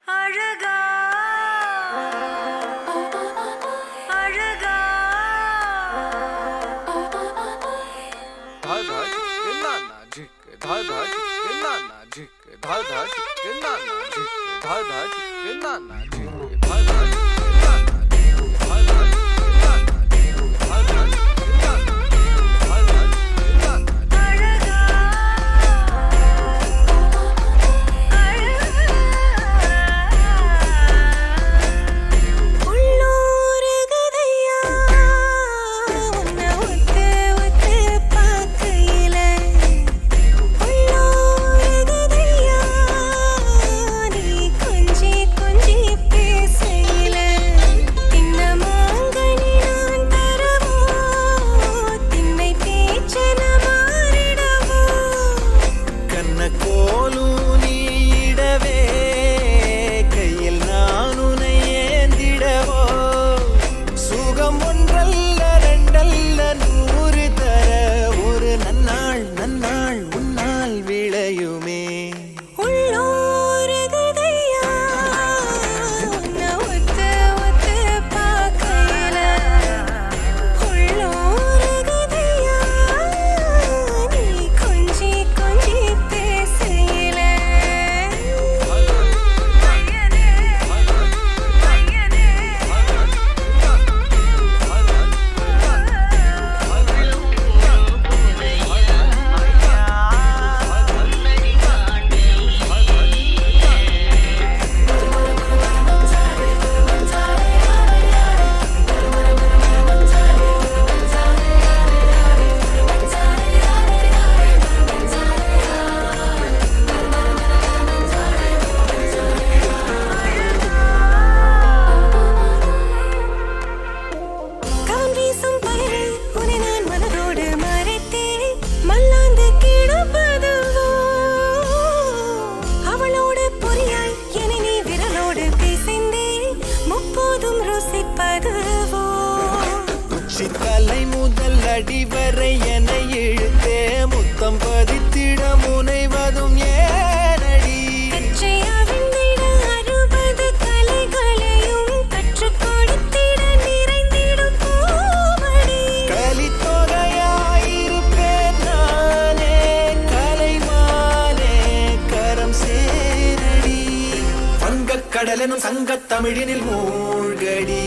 அழகா அழகா धाधा नाना झिक धाधा नाना झिक धाधा नाना झिक धाधा नाना झिक धाधा नाना झिक धाधा नाना झिक धाधा சித்தலை முதல் அடிவரை என இழுத்தே முத்தம் பதித்திட முனைவதும் ஏனடி அறுபது கலைகளையும் கற்றுக் கொடுத்திட நிறைந்திடும் பூமடி கலித்தொகையாயிருப்பேன் நானே கலைமானே கரம் சேரடி வங்கக் கடலெனும் சங்கத் தமிழினில் மூழ்கடி